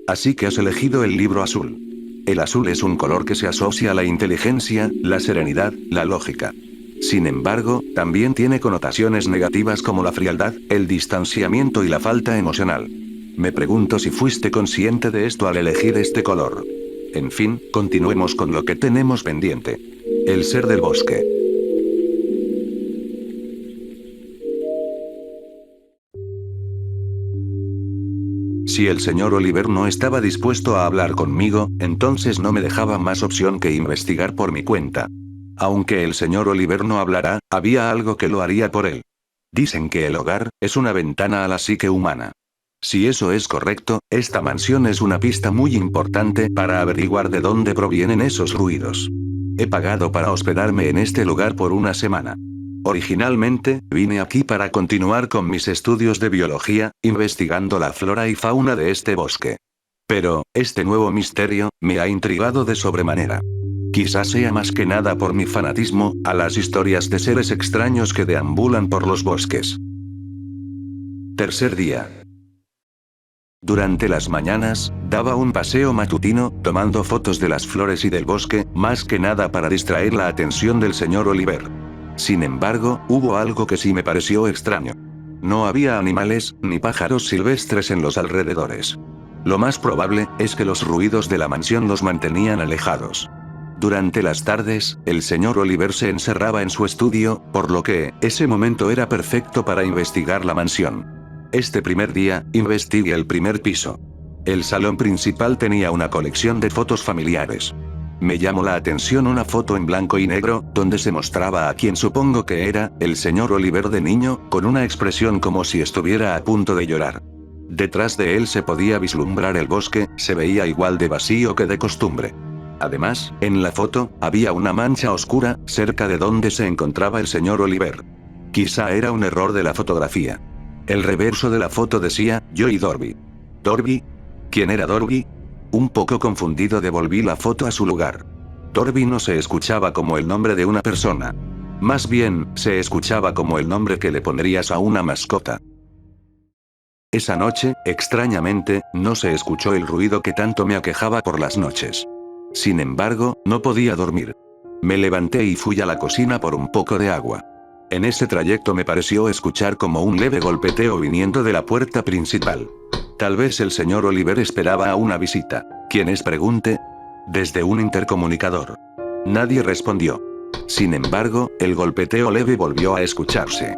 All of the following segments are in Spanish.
Así que has elegido el libro azul. El azul es un color que se asocia a la inteligencia, la serenidad, la lógica. Sin embargo, también tiene connotaciones negativas como la frialdad, el distanciamiento y la falta emocional. Me pregunto si fuiste consciente de esto al elegir este color. En fin, continuemos con lo que tenemos pendiente. El ser del bosque. Si el señor Oliver no estaba dispuesto a hablar conmigo, entonces no me dejaba más opción que investigar por mi cuenta. Aunque el señor Oliver no hablara, había algo que lo haría por él. Dicen que el hogar es una ventana a la psique humana. Si eso es correcto, esta mansión es una pista muy importante para averiguar de dónde provienen esos ruidos. He pagado para hospedarme en este lugar por una semana. Originalmente, vine aquí para continuar con mis estudios de biología, investigando la flora y fauna de este bosque. Pero, este nuevo misterio, me ha intrigado de sobremanera. Quizás sea más que nada por mi fanatismo, a las historias de seres extraños que deambulan por los bosques. Tercer día. Durante las mañanas, daba un paseo matutino, tomando fotos de las flores y del bosque, más que nada para distraer la atención del señor Oliver. Sin embargo, hubo algo que sí me pareció extraño. No había animales, ni pájaros silvestres en los alrededores. Lo más probable, es que los ruidos de la mansión los mantenían alejados. Durante las tardes, el señor Oliver se encerraba en su estudio, por lo que, ese momento era perfecto para investigar la mansión. Este primer día, investigué el primer piso. El salón principal tenía una colección de fotos familiares. Me llamó la atención una foto en blanco y negro, donde se mostraba a quien supongo que era, el señor Oliver de niño, con una expresión como si estuviera a punto de llorar. Detrás de él se podía vislumbrar el bosque, se veía igual de vacío que de costumbre. Además, en la foto, había una mancha oscura, cerca de donde se encontraba el señor Oliver. Quizá era un error de la fotografía. El reverso de la foto decía, yo y Dorby. ¿Dorby? ¿Quién era Dorby? Un poco confundido devolví la foto a su lugar. Dorby no se escuchaba como el nombre de una persona. Más bien, se escuchaba como el nombre que le pondrías a una mascota. Esa noche, extrañamente, no se escuchó el ruido que tanto me aquejaba por las noches. Sin embargo, no podía dormir. Me levanté y fui a la cocina por un poco de agua. En ese trayecto me pareció escuchar como un leve golpeteo viniendo de la puerta principal. Tal vez el señor Oliver esperaba a una visita. ¿Quién es? Pregunté. Desde un intercomunicador. Nadie respondió. Sin embargo, el golpeteo leve volvió a escucharse.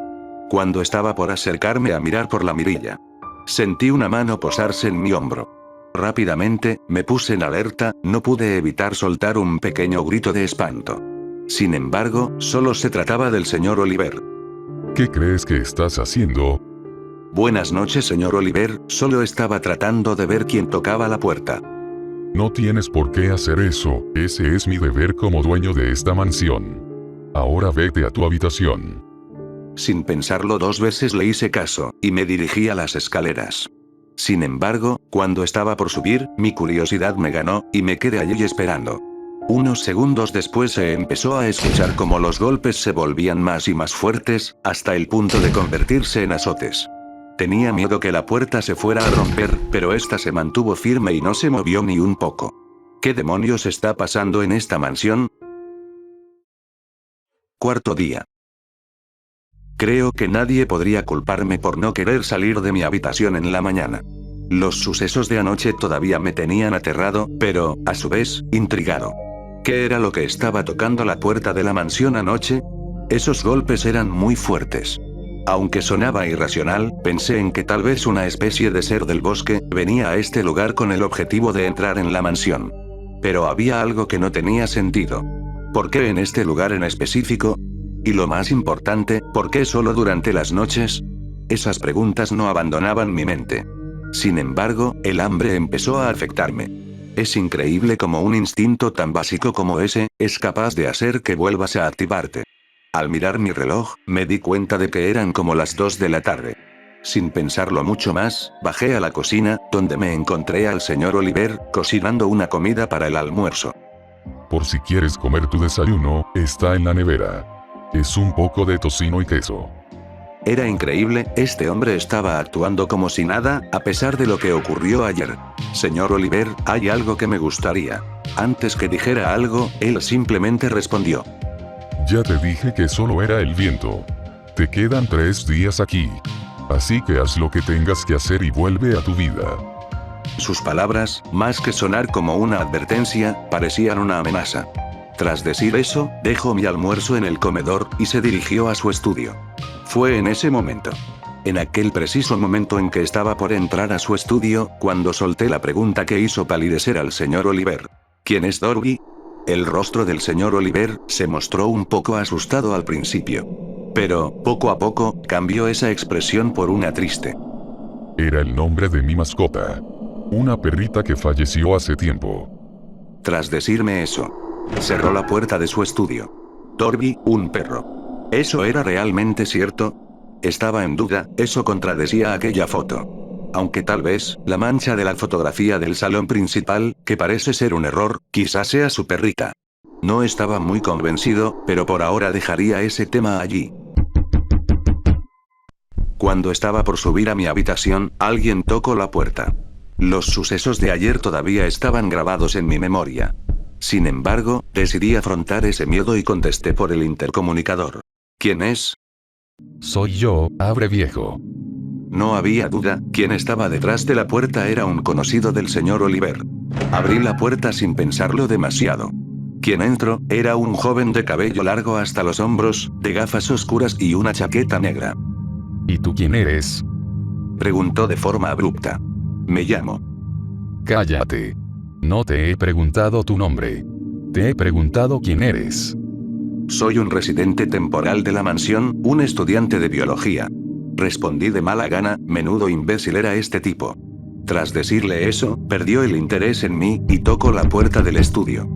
Cuando estaba por acercarme a mirar por la mirilla, sentí una mano posarse en mi hombro. Rápidamente, me puse en alerta, no pude evitar soltar un pequeño grito de espanto. Sin embargo, solo se trataba del señor Oliver. ¿Qué crees que estás haciendo? Buenas noches, señor Oliver, solo estaba tratando de ver quién tocaba la puerta. No tienes por qué hacer eso, ese es mi deber como dueño de esta mansión. Ahora vete a tu habitación. Sin pensarlo dos veces le hice caso, y me dirigí a las escaleras. Sin embargo, cuando estaba por subir, mi curiosidad me ganó, y me quedé allí esperando. Unos segundos después se empezó a escuchar como los golpes se volvían más y más fuertes, hasta el punto de convertirse en azotes. Tenía miedo que la puerta se fuera a romper, pero esta se mantuvo firme y no se movió ni un poco. ¿Qué demonios está pasando en esta mansión? Cuarto día. Creo que nadie podría culparme por no querer salir de mi habitación en la mañana. Los sucesos de anoche todavía me tenían aterrado, pero, a su vez, intrigado. ¿Qué era lo que estaba tocando la puerta de la mansión anoche? Esos golpes eran muy fuertes. Aunque sonaba irracional, pensé en que tal vez una especie de ser del bosque venía a este lugar con el objetivo de entrar en la mansión. Pero había algo que no tenía sentido. ¿Por qué en este lugar en específico? Y lo más importante, ¿por qué solo durante las noches? Esas preguntas no abandonaban mi mente. Sin embargo, el hambre empezó a afectarme. Es increíble cómo un instinto tan básico como ese, es capaz de hacer que vuelvas a activarte. Al mirar mi reloj, me di cuenta de que eran como las 2 de la tarde. Sin pensarlo mucho más, bajé a la cocina, donde me encontré al señor Oliver, cocinando una comida para el almuerzo. Por si quieres comer tu desayuno, está en la nevera. Es un poco de tocino y queso. Era increíble, este hombre estaba actuando como si nada, a pesar de lo que ocurrió ayer. Señor Oliver, hay algo que me gustaría. Antes que dijera algo, él simplemente respondió. Ya te dije que solo era el viento. Te quedan 3 días aquí. Así que haz lo que tengas que hacer y vuelve a tu vida. Sus palabras, más que sonar como una advertencia, parecían una amenaza. Tras decir eso, dejó mi almuerzo en el comedor y se dirigió a su estudio. Fue en ese momento. En aquel preciso momento en que estaba por entrar a su estudio, cuando solté la pregunta que hizo palidecer al señor Oliver. ¿Quién es Dorby? El rostro del señor Oliver se mostró un poco asustado al principio. Pero, poco a poco, cambió esa expresión por una triste. Era el nombre de mi mascota. Una perrita que falleció hace tiempo. Tras decirme eso, cerró la puerta de su estudio. Dorby, un perro. ¿Eso era realmente cierto? Estaba en duda, eso contradecía aquella foto. Aunque tal vez, la mancha de la fotografía del salón principal, que parece ser un error, quizás sea su perrita. No estaba muy convencido, pero por ahora dejaría ese tema allí. Cuando estaba por subir a mi habitación, alguien tocó la puerta. Los sucesos de ayer todavía estaban grabados en mi memoria. Sin embargo, decidí afrontar ese miedo y contesté por el intercomunicador. ¿Quién es? Soy yo, abre viejo. No había duda, quien estaba detrás de la puerta era un conocido del señor Oliver. Abrí la puerta sin pensarlo demasiado. Quien entró, era un joven de cabello largo hasta los hombros, de gafas oscuras y una chaqueta negra. ¿Y tú quién eres? Preguntó de forma abrupta. Me llamo. Cállate. No te he preguntado tu nombre. Te he preguntado quién eres. Soy un residente temporal de la mansión, un estudiante de biología. Respondí de mala gana, menudo imbécil era este tipo. Tras decirle eso, perdió el interés en mí, y tocó la puerta del estudio.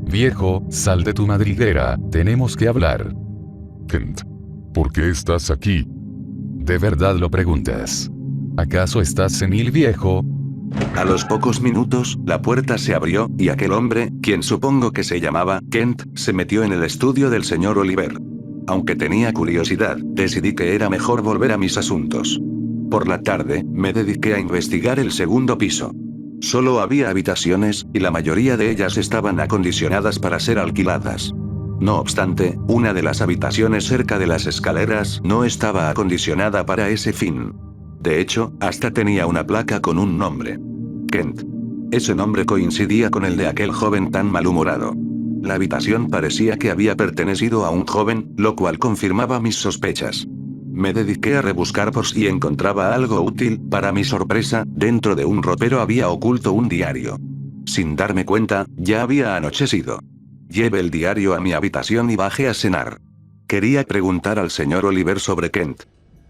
Viejo, sal de tu madriguera, tenemos que hablar. Kent, ¿por qué estás aquí? ¿De verdad lo preguntas? ¿Acaso estás senil, viejo? A los pocos minutos, la puerta se abrió, y aquel hombre, quien supongo que se llamaba Kent, se metió en el estudio del señor Oliver. Aunque tenía curiosidad, decidí que era mejor volver a mis asuntos. Por la tarde, me dediqué a investigar el segundo piso. Solo había habitaciones, y la mayoría de ellas estaban acondicionadas para ser alquiladas. No obstante, una de las habitaciones cerca de las escaleras no estaba acondicionada para ese fin. De hecho, hasta tenía una placa con un nombre. Kent. Ese nombre coincidía con el de aquel joven tan malhumorado. La habitación parecía que había pertenecido a un joven, lo cual confirmaba mis sospechas. Me dediqué a rebuscar por si encontraba algo útil. Para mi sorpresa, dentro de un ropero había oculto un diario. Sin darme cuenta, ya había anochecido. Llevé el diario a mi habitación y bajé a cenar. Quería preguntar al señor Oliver sobre Kent.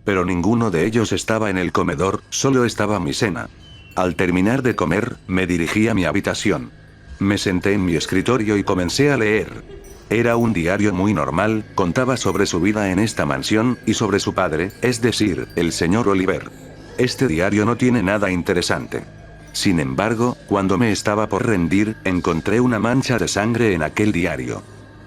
Pero ninguno de ellos estaba en el comedor, solo estaba mi cena. Al terminar de comer, me dirigí a mi habitación. Me senté en mi escritorio y comencé a leer. Era un diario muy normal, contaba sobre su vida en esta mansión, y sobre su padre, es decir, el señor Oliver. Este diario no tiene nada interesante. Sin embargo, cuando me estaba por rendir, encontré una mancha de sangre en aquel diario.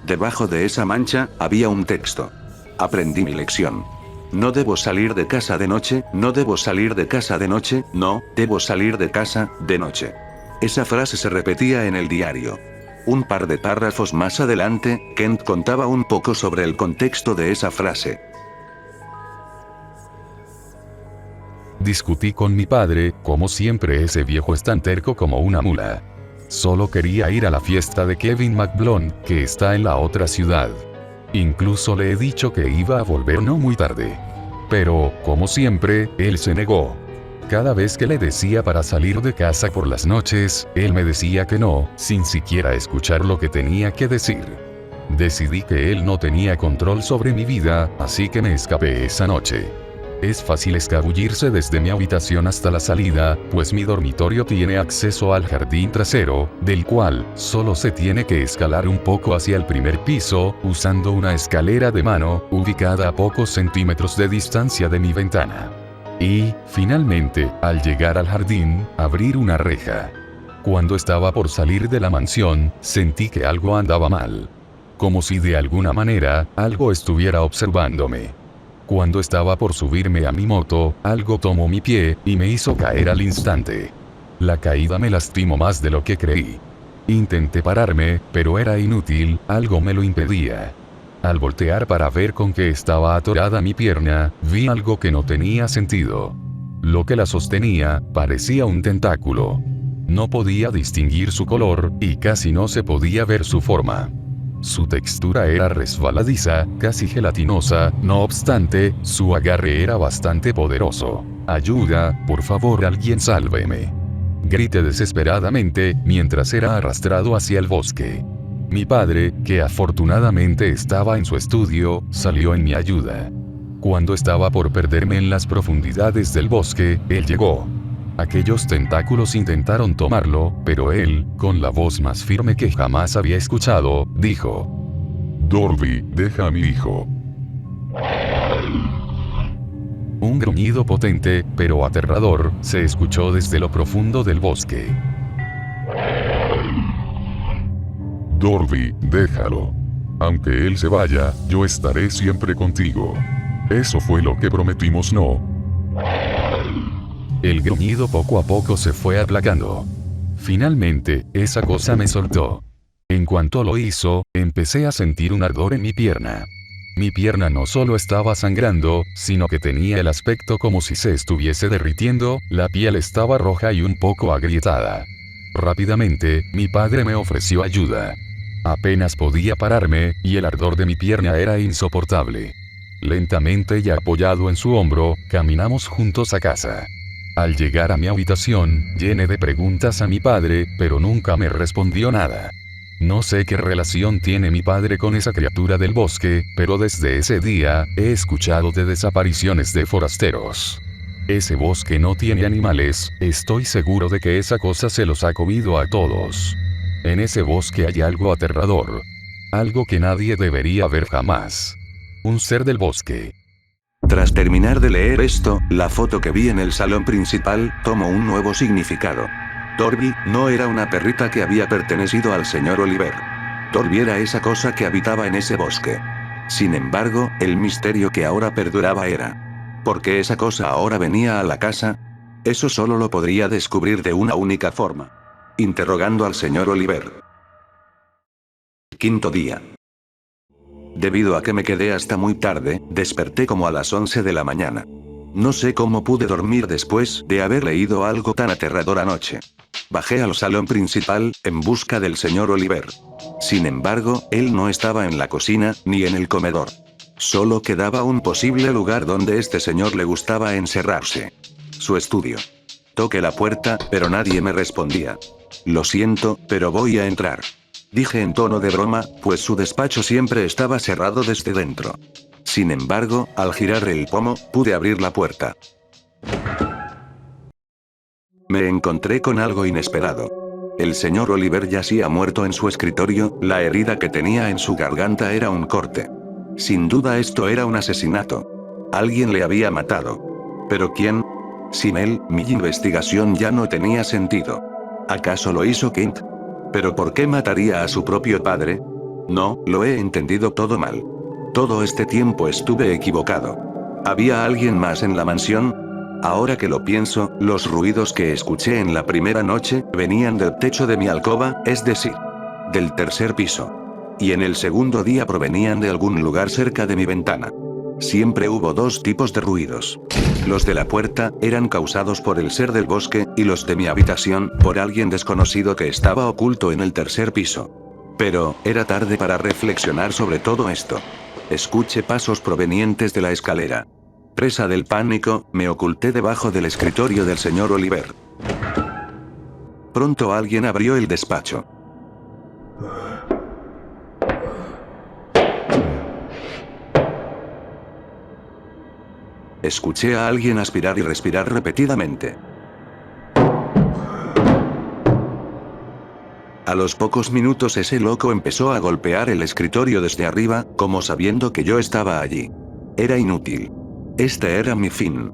Debajo de esa mancha, había un texto. Aprendí mi lección. No debo salir de casa de noche, no debo salir de casa de noche, no, debo salir de casa, de noche. Esa frase se repetía en el diario. Un par de párrafos más adelante, Kent contaba un poco sobre el contexto de esa frase. Discutí con mi padre, como siempre ese viejo es tan terco como una mula. Solo quería ir a la fiesta de Kevin McBlone, que está en la otra ciudad. Incluso le he dicho que iba a volver no muy tarde. Pero, como siempre, él se negó. Cada vez que le decía para salir de casa por las noches, él me decía que no, sin siquiera escuchar lo que tenía que decir. Decidí que él no tenía control sobre mi vida, así que me escapé esa noche. Es fácil escabullirse desde mi habitación hasta la salida, pues mi dormitorio tiene acceso al jardín trasero, del cual solo se tiene que escalar un poco hacia el primer piso, usando una escalera de mano, ubicada a pocos centímetros de distancia de mi ventana. Y, finalmente, al llegar al jardín, abrir una reja. Cuando estaba por salir de la mansión, sentí que algo andaba mal. Como si de alguna manera, algo estuviera observándome. Cuando estaba por subirme a mi moto, algo tomó mi pie, y me hizo caer al instante. La caída me lastimó más de lo que creí. Intenté pararme, pero era inútil, algo me lo impedía. Al voltear para ver con qué estaba atorada mi pierna, vi algo que no tenía sentido. Lo que la sostenía, parecía un tentáculo. No podía distinguir su color, y casi no se podía ver su forma. Su textura era resbaladiza, casi gelatinosa, no obstante, su agarre era bastante poderoso. ¡Ayuda, por favor, alguien sálveme! Grité desesperadamente, mientras era arrastrado hacia el bosque. Mi padre, que afortunadamente estaba en su estudio, salió en mi ayuda. Cuando estaba por perderme en las profundidades del bosque, él llegó. Aquellos tentáculos intentaron tomarlo, pero él, con la voz más firme que jamás había escuchado, dijo: Dorby, deja a mi hijo. Un gruñido potente, pero aterrador, se escuchó desde lo profundo del bosque. Dorby, déjalo. Aunque él se vaya, yo estaré siempre contigo. Eso fue lo que prometimos, ¿no? El gruñido poco a poco se fue aplacando. Finalmente, esa cosa me soltó. En cuanto lo hizo, empecé a sentir un ardor en mi pierna. Mi pierna no solo estaba sangrando, sino que tenía el aspecto como si se estuviese derritiendo, la piel estaba roja y un poco agrietada. Rápidamente, mi padre me ofreció ayuda. Apenas podía pararme, y el ardor de mi pierna era insoportable. Lentamente y apoyado en su hombro, caminamos juntos a casa. Al llegar a mi habitación, llené de preguntas a mi padre, pero nunca me respondió nada. No sé qué relación tiene mi padre con esa criatura del bosque, pero desde ese día, he escuchado de desapariciones de forasteros. Ese bosque no tiene animales, estoy seguro de que esa cosa se los ha comido a todos. En ese bosque hay algo aterrador. Algo que nadie debería ver jamás. Un ser del bosque. Tras terminar de leer esto, la foto que vi en el salón principal, tomó un nuevo significado. Dorby, no era una perrita que había pertenecido al señor Oliver. Dorby era esa cosa que habitaba en ese bosque. Sin embargo, el misterio que ahora perduraba era: ¿por qué esa cosa ahora venía a la casa? Eso solo lo podría descubrir de una única forma: interrogando al señor Oliver. Quinto día. Debido a que me quedé hasta muy tarde, desperté como a las 11 de la mañana. No sé cómo pude dormir después de haber leído algo tan aterrador anoche. Bajé al salón principal, en busca del señor Oliver. Sin embargo, él no estaba en la cocina, ni en el comedor. Solo quedaba un posible lugar donde este señor le gustaba encerrarse: su estudio. Toqué la puerta, pero nadie me respondía. Lo siento, pero voy a entrar, dije en tono de broma, pues su despacho siempre estaba cerrado desde dentro. Sin embargo, al girar el pomo, pude abrir la puerta. Me encontré con algo inesperado. El señor Oliver yacía muerto en su escritorio, la herida que tenía en su garganta era un corte. Sin duda esto era un asesinato. Alguien le había matado. ¿Pero quién? Sin él, mi investigación ya no tenía sentido. ¿Acaso lo hizo Kent? ¿Pero por qué mataría a su propio padre? No, lo he entendido todo mal. Todo este tiempo estuve equivocado. ¿Había alguien más en la mansión? Ahora que lo pienso, los ruidos que escuché en la primera noche venían del techo de mi alcoba, es decir, del tercer piso. Y en el segundo día provenían de algún lugar cerca de mi ventana. Siempre hubo dos tipos de ruidos. Los de la puerta eran causados por el ser del bosque, y los de mi habitación, por alguien desconocido que estaba oculto en el tercer piso. Pero, era tarde para reflexionar sobre todo esto. Escuché pasos provenientes de la escalera. Presa del pánico, me oculté debajo del escritorio del señor Oliver. Pronto alguien abrió el despacho. Escuché a alguien aspirar y respirar repetidamente. A los pocos minutos ese loco empezó a golpear el escritorio desde arriba, como sabiendo que yo estaba allí. Era inútil. Este era mi fin.